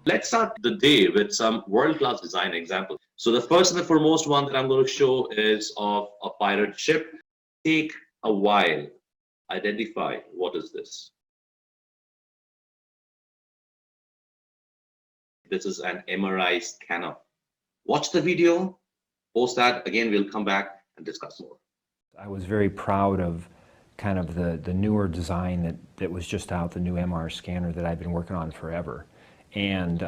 Let's start the day with some world-class design examples. So the first and the foremost one that I'm going to show is of a pirate ship. Take a while. Identify what is this. This is an MRI scanner. Watch the video. Post that. Again, we'll come back and discuss more. I was very proud of kind of the newer design that was just out, the new MR scanner that I've been working on forever. And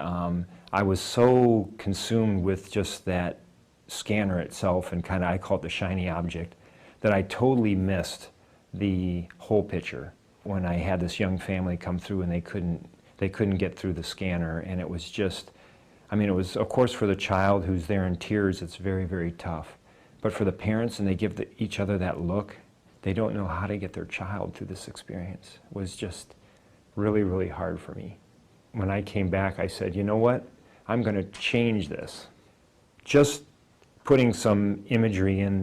I was so consumed with just that scanner itself and kind of, I call it the shiny object, that I totally missed the whole picture. When I had this young family come through and they couldn't get through the scanner, and it was just, I mean, it was, of course, for the child who's there in tears, it's very, very tough. But for the parents, and they give each other that look, they don't know how to get their child through this experience. It was just really, really hard for me. When I came back, I said, you know what? I'm going to change this. Just putting some imagery on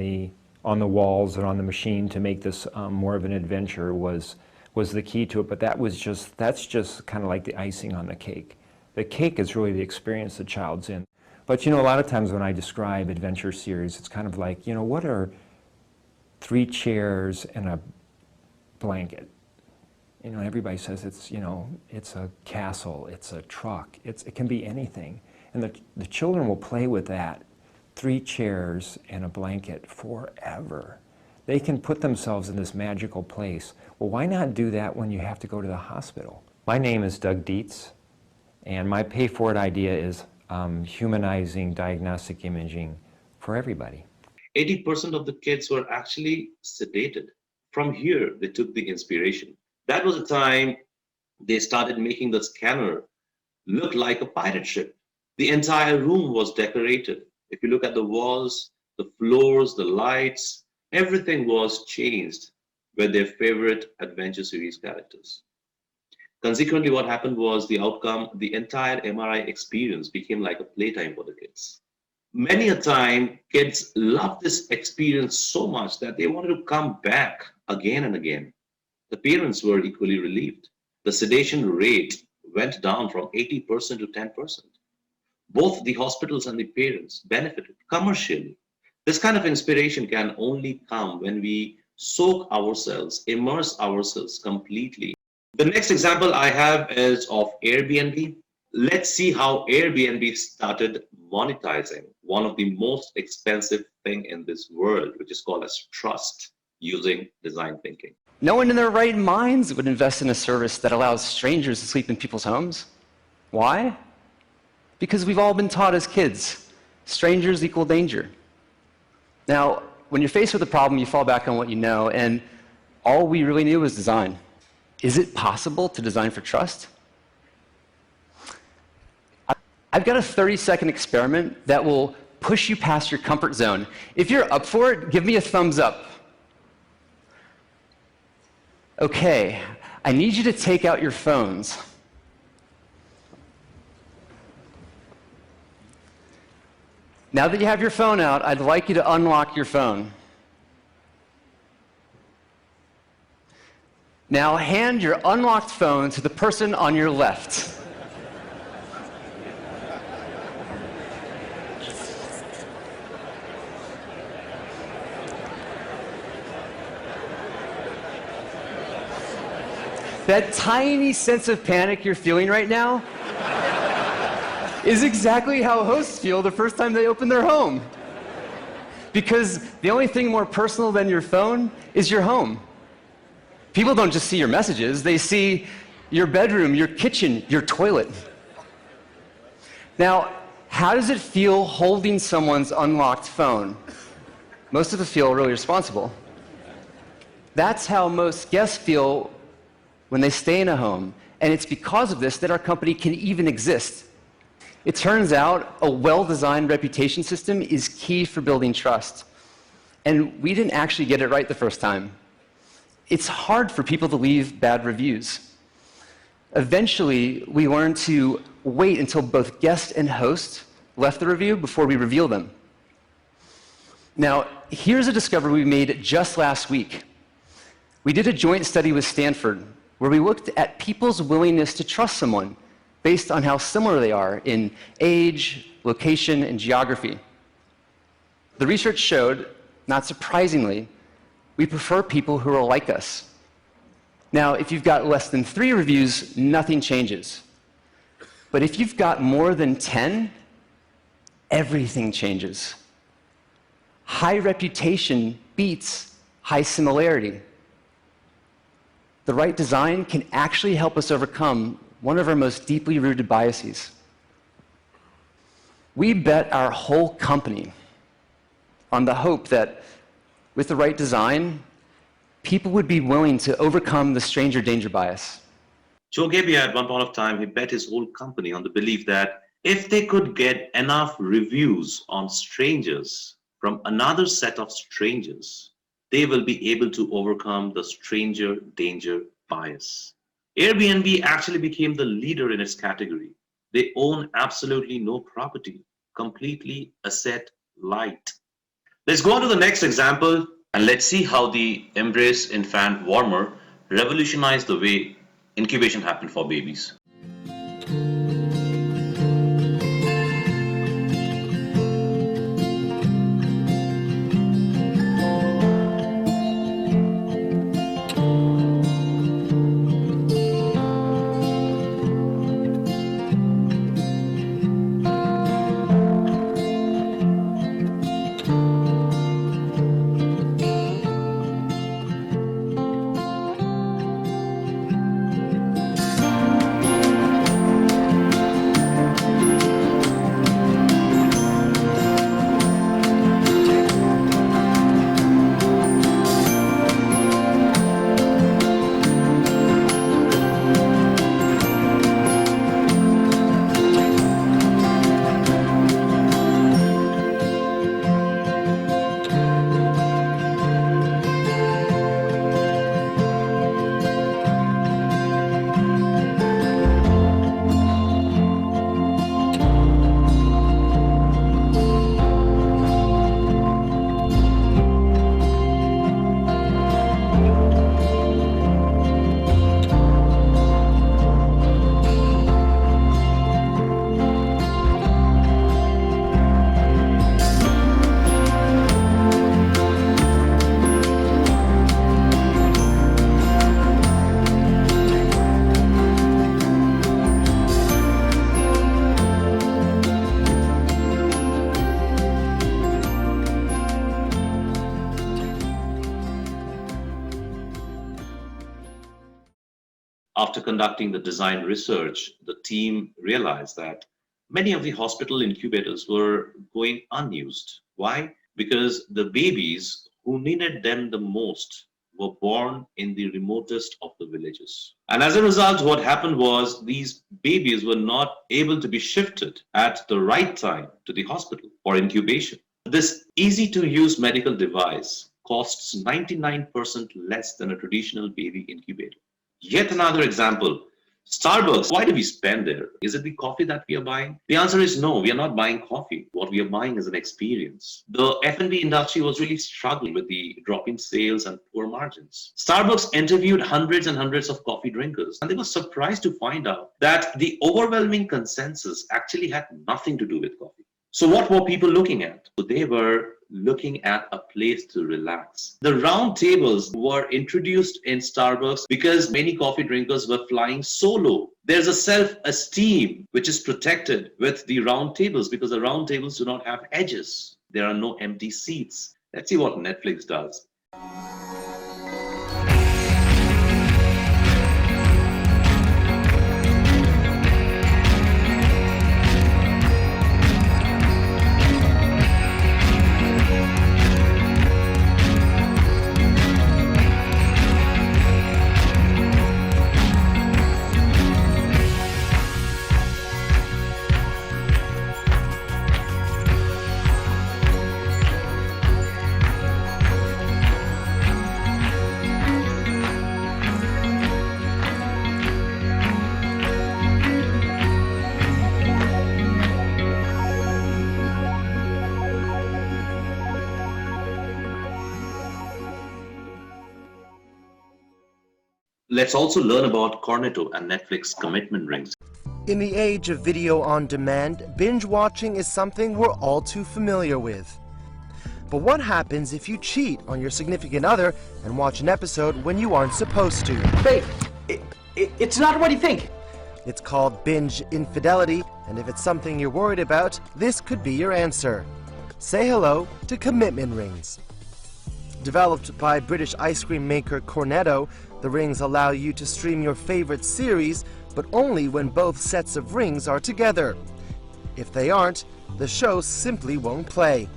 the walls and on the machine to make this more of an adventure was the key to it. But that's just kind of like the icing on the cake. The cake is really the experience the child's in. But you know, a lot of times when I describe adventure series, it's kind of like, you know, what are 3 chairs and a blanket? You know, everybody says it's, you know, it's a castle, it's a truck, it can be anything. And the children will play with that, 3 chairs and a blanket forever. They can put themselves in this magical place. Well, why not do that when you have to go to the hospital? My name is Doug Dietz, and my pay for it idea is humanizing diagnostic imaging for everybody. 80% of the kids were actually sedated. From here, they took the inspiration. That was the time they started making the scanner look like a pirate ship. The entire room was decorated. If you look at the walls, the floors, the lights, everything was changed with their favorite adventure series characters. Consequently, what happened was the outcome, the entire MRI experience became like a playtime for the kids. Many a time, kids loved this experience so much that they wanted to come back again and again. The parents were equally relieved. The sedation rate went down from 80% to 10%. Both the hospitals and the parents benefited commercially. This kind of inspiration can only come when we soak ourselves, immerse ourselves completely. The next example I have is of AirBnB. Let's see how AirBnB started monetizing one of the most expensive thing in this world, which is called as trust, using design thinking. No one in their right minds would invest in a service that allows strangers to sleep in people's homes. Why? Because we've all been taught as kids, strangers equal danger. Now, when you're faced with a problem, you fall back on what you know, and all we really knew was design. Is it possible to design for trust? I've got a 30-second experiment that will push you past your comfort zone. If you're up for it, give me a thumbs up. Okay, I need you to take out your phones. Now that you have your phone out, I'd like you to unlock your phone. Now hand your unlocked phone to the person on your left. That tiny sense of panic you're feeling right now is exactly how hosts feel the first time they open their home. Because the only thing more personal than your phone is your home. People don't just see your messages, they see your bedroom, your kitchen, your toilet. Now, how does it feel holding someone's unlocked phone? Most of us feel really responsible. That's how most guests feel when they stay in a home, and it's because of this that our company can even exist. It turns out a well-designed reputation system is key for building trust. And we didn't actually get it right the first time. It's hard for people to leave bad reviews. Eventually, we learned to wait until both guest and host left the review before we reveal them. Now, here's a discovery we made just last week. We did a joint study with Stanford where we looked at people's willingness to trust someone based on how similar they are in age, location, and geography. The research showed, not surprisingly, we prefer people who are like us. Now, if you've got less than 3 reviews, nothing changes. But if you've got more than 10, everything changes. High reputation beats high similarity. The right design can actually help us overcome one of our most deeply rooted biases. We bet our whole company on the hope that with the right design, people would be willing to overcome the stranger danger bias. Joe Gebbia, at one point of time, he bet his whole company on the belief that if they could get enough reviews on strangers from another set of strangers, they will be able to overcome the stranger danger bias. Airbnb actually became the leader in its category. They own absolutely no property, completely asset light. Let's go on to the next example and let's see how the Embrace Infant Warmer revolutionized the way incubation happened for babies. After conducting the design research, the team realized that many of the hospital incubators were going unused. Why? Because the babies who needed them the most were born in the remotest of the villages. And as a result, what happened was these babies were not able to be shifted at the right time to the hospital for incubation. This easy to use medical device costs 99% less than a traditional baby incubator. Yet another example, Starbucks. Why do we spend there? Is it the coffee that we are buying? The answer is no, we are not buying coffee. What we are buying is an experience. The F&B industry was really struggling with the drop in sales and poor margins. Starbucks interviewed hundreds and hundreds of coffee drinkers, and they were surprised to find out that the overwhelming consensus actually had nothing to do with coffee. So what were people looking at? So they were looking at a place to relax. The round tables were introduced in Starbucks because many coffee drinkers were flying solo. There's a self-esteem which is protected with the round tables because the round tables do not have edges. There are no empty seats. Let's see what Netflix does. Let's also learn about Cornetto and Netflix commitment rings. In the age of video on demand, binge watching is something we're all too familiar with. But what happens if you cheat on your significant other and watch an episode when you aren't supposed to? Babe, it's not what you think. It's called binge infidelity, and if it's something you're worried about, this could be your answer. Say hello to commitment rings. Developed by British ice cream maker Cornetto, the rings allow you to stream your favorite series, but only when both sets of rings are together. If they aren't, the show simply won't play.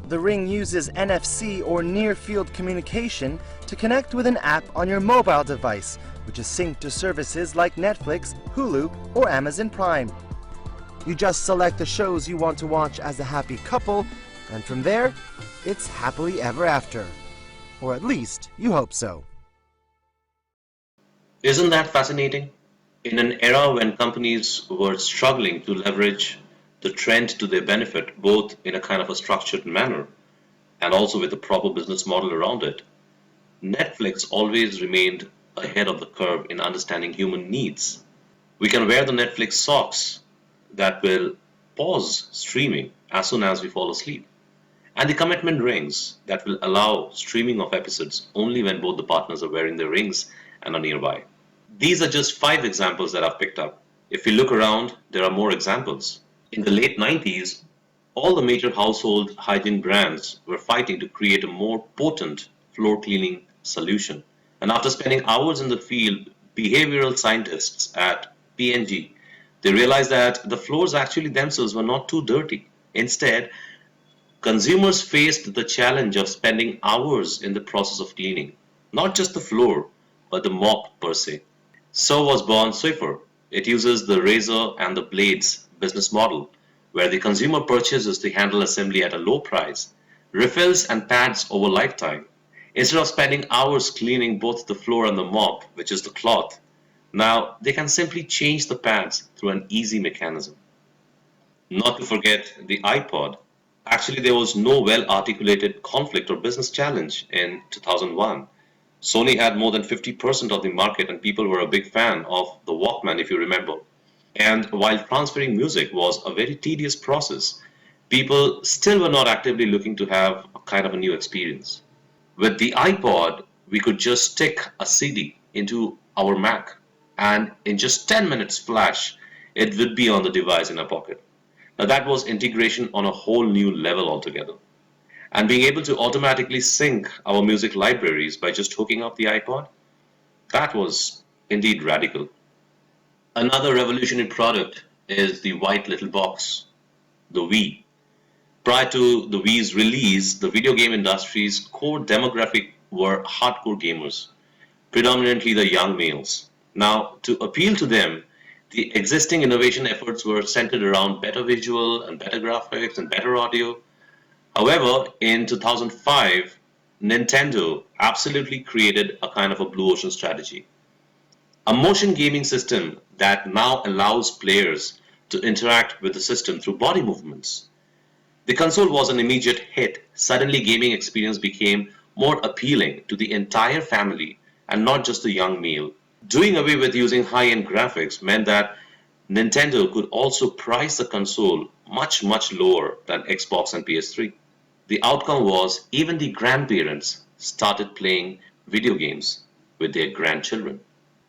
The ring uses NFC or near-field communication to connect with an app on your mobile device, which is synced to services like Netflix, Hulu, or Amazon Prime. You just select the shows you want to watch as a happy couple, and from there, it's happily ever after. Or at least, you hope so. Isn't that fascinating? In an era when companies were struggling to leverage the trend to their benefit, both in a kind of a structured manner and also with a proper business model around it, Netflix always remained ahead of the curve in understanding human needs. We can wear the Netflix socks that will pause streaming as soon as we fall asleep, and the commitment rings that will allow streaming of episodes only when both the partners are wearing their rings and are nearby. These are just 5 examples that I've picked up. If you look around, there are more examples. In the late 90s, all the major household hygiene brands were fighting to create a more potent floor cleaning solution. And after spending hours in the field, behavioral scientists at P&G, they realized that the floors actually themselves were not too dirty. Instead, consumers faced the challenge of spending hours in the process of cleaning, not just the floor, but the mop per se. So was born Swiffer. It uses the razor and the blades business model, where the consumer purchases the handle assembly at a low price, refills and pads over lifetime. Instead of spending hours cleaning both the floor and the mop, which is the cloth, now they can simply change the pads through an easy mechanism. Not to forget the Ipod. Actually, there was no well-articulated conflict or business challenge in 2001. Sony had more than 50% of the market, and people were a big fan of the Walkman, if you remember. And while transferring music was a very tedious process, people still were not actively looking to have a kind of a new experience. With the iPod, we could just stick a CD into our Mac, and in just 10 minutes flash, it would be on the device in our pocket. Now that was integration on a whole new level altogether. And being able to automatically sync our music libraries by just hooking up the iPod, that was indeed radical. Another revolutionary product is the white little box, the Wii. Prior to the Wii's release, the video game industry's core demographic were hardcore gamers, predominantly the young males. Now, to appeal to them, the existing innovation efforts were centered around better visual and better graphics and better audio. However, in 2005, Nintendo absolutely created a kind of a blue ocean strategy. A motion gaming system that now allows players to interact with the system through body movements. The console was an immediate hit. Suddenly, gaming experience became more appealing to the entire family and not just the young male. Doing away with using high-end graphics meant that Nintendo could also price the console much lower than Xbox and PS3. The outcome was even the grandparents started playing video games with their grandchildren.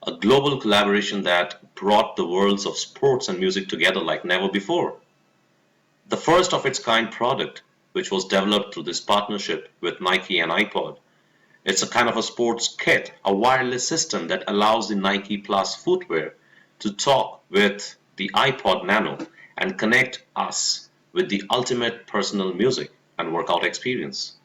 A global collaboration that brought the worlds of sports and music together like never before. The first of its kind product, which was developed through this partnership with Nike and Ipod. It's a kind of a sports kit, a wireless system that allows the Nike Plus footwear to talk with the iPod Nano and connect us with the ultimate personal music and workout experience.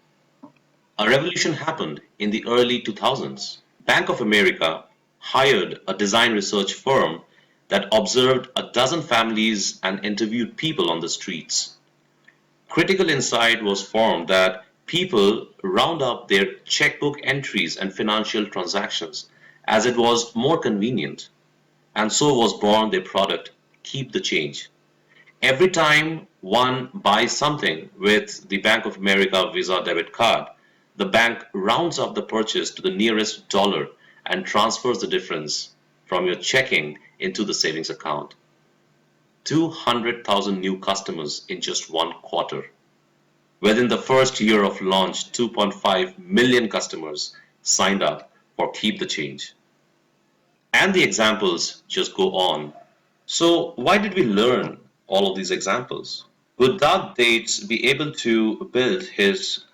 A revolution happened in the early 2000s. Bank of America hired a design research firm that observed a dozen families and interviewed people on the streets. Critical insight was formed that people round up their checkbook entries and financial transactions as it was more convenient. And so was born their product, Keep the Change. Every time one buys something with the Bank of America Visa debit card, the bank rounds up the purchase to the nearest dollar and transfers the difference from your checking into the savings account. 200,000 new customers in just 1 quarter. Within the first year of launch, 2.5 million customers signed up for Keep the Change. And the examples just go on. So why did we learn all of these examples? Would Doug Dates be able to build his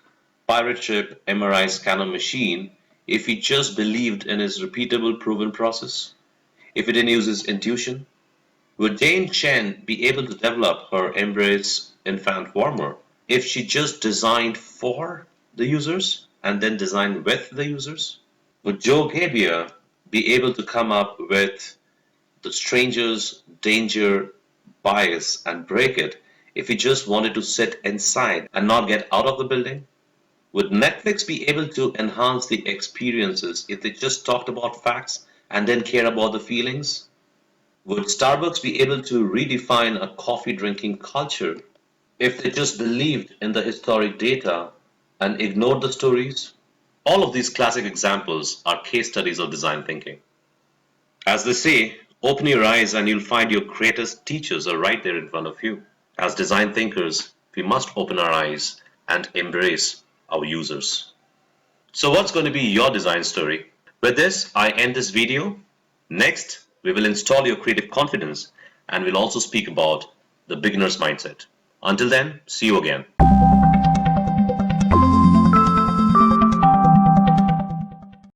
pirate ship MRI scanner machine if he just believed in his repeatable proven process? If he didn't use his intuition? Would Chen be able to develop her Embrace infant warmer if she just designed for the users and then designed with the users? Would Gebbia be able to come up with the stranger's danger bias and break it if he just wanted to sit inside and not get out of the building? Would Netflix be able to enhance the experiences if they just talked about facts and then care about the feelings? Would Starbucks be able to redefine a coffee drinking culture if they just believed in the historic data and ignored the stories? All of these classic examples are case studies of design thinking. As they say, open your eyes and you'll find your greatest teachers are right there in front of you. As design thinkers, we must open our eyes and embrace our users. So what's going to be your design story? With this, I end this video. Next, we will install your creative confidence and we'll also speak about the beginner's mindset. Until then, see you again.